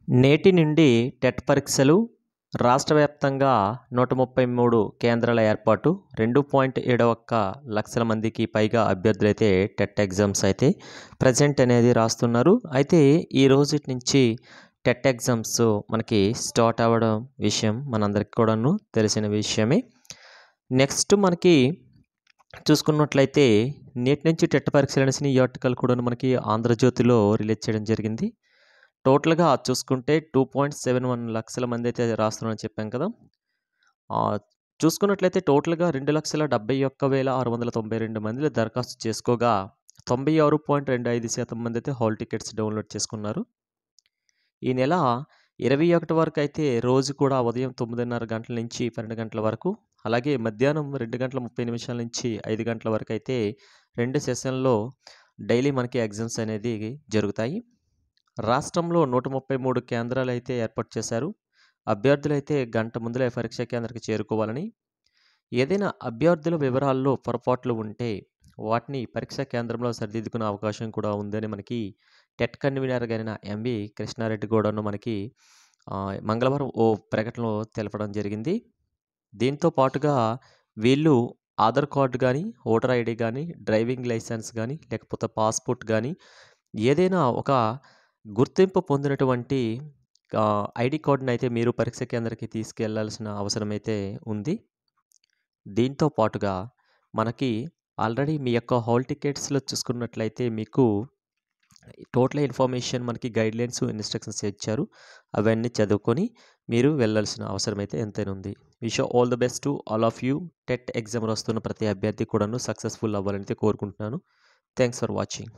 నేటి నుండి టెట్ పరీక్షలు రాష్ట్ర వ్యాప్తంగా 133 కేంద్రాల ఏర్పాటు 2.71 లక్షల మందికి పైగా అభ్యర్థులైతే టెట్ ఎగ్జామ్స్ అయితే ప్రజెంట్ అనేది రాస్తున్నారు. అయితే ఈ రోజుటి నుంచి టెట్ ఎగ్జామ్స్ మనకి స్టార్ట్ అవ్వడం విషయం మనందరికీ కూడాను తెలిసిన విషయమే. నెక్స్ట్ మనకి చూసుకున్నట్లయితే నేటి నుంచి టెట్ పరీక్షలు అనేసి ఈ ఆర్టికల్ కూడా మనకి ఆంధ్రజ్యోతిలో రిలీజ్ చేయడం జరిగింది. టోటల్‌గా చూసుకుంటే 2.71 లక్షల మంది అయితే రాస్తున్నారని చెప్పాం కదా! చూసుకున్నట్లయితే టోటల్‌గా 2,71,692 మందిలో దరఖాస్తు చేసుకోగా 96.25% మంది అయితే హాల్ టికెట్స్ డౌన్‌లోడ్ చేసుకున్నారు. ఈ నెల 21 వరకు అయితే రోజు కూడా ఉదయం 9:30 గంటల నుంచి 12 గంటల వరకు, అలాగే మధ్యాహ్నం 2 గంటల 30 నిమిషాల నుంచి 5 గంటల వరకు అయితే 2 సెషన్‌లో డైలీ మనకి ఎగ్జామ్స్ అనేది జరుగుతాయి. రాష్ట్రంలో 133 కేంద్రాలైతే ఏర్పాటు చేశారు. అభ్యర్థులైతే గంట ముందలే పరీక్షా కేంద్రానికి చేరుకోవాలని, ఏదైనా అభ్యర్థుల వివరాల్లో పొరపాట్లు ఉంటే వాటిని పరీక్షా కేంద్రంలో సరిదిద్దుకునే అవకాశం కూడా ఉందని మనకి టెట్ కన్వీనర్ అయిన ఎంవి కృష్ణారెడ్డి కూడాను మనకి మంగళవారం ఓ ప్రకటనలో తెలపడం జరిగింది. దీంతో పాటుగా వీళ్ళు ఆధార్ కార్డు గానీ, ఓటర్ ఐడీ గానీ, డ్రైవింగ్ లైసెన్స్ గానీ, లేకపోతే పాస్‌పోర్ట్ గానీ ఏదైనా ఒక గుర్తింపు పొందినటువంటి ఐడీ కార్డ్‌నైతే మీరు పరీక్ష కేంద్రానికి తీసుకెళ్లాల్సిన అవసరమైతే ఉంది. దీంతో పాటుగా మనకి ఆల్రెడీ మీ యొక్క హాల్ టికెట్స్‌లో చూసుకున్నట్లయితే మీకు టోటల్ ఇన్ఫర్మేషన్ మనకి గైడ్‌లైన్స్, ఇన్‌స్ట్రక్షన్స్ ఇచ్చారు. అవన్నీ చదువుకొని మీరు వెళ్ళాల్సిన అవసరమైతే ఎంతైనా ఉంది. Wish you all the best to all of you. TET exam రాస్తున్న ప్రతి అభ్యర్థి కూడాను సక్సెస్‌ఫుల్ అవ్వాలని కోరుకుంటున్నాను. Thanks for watching.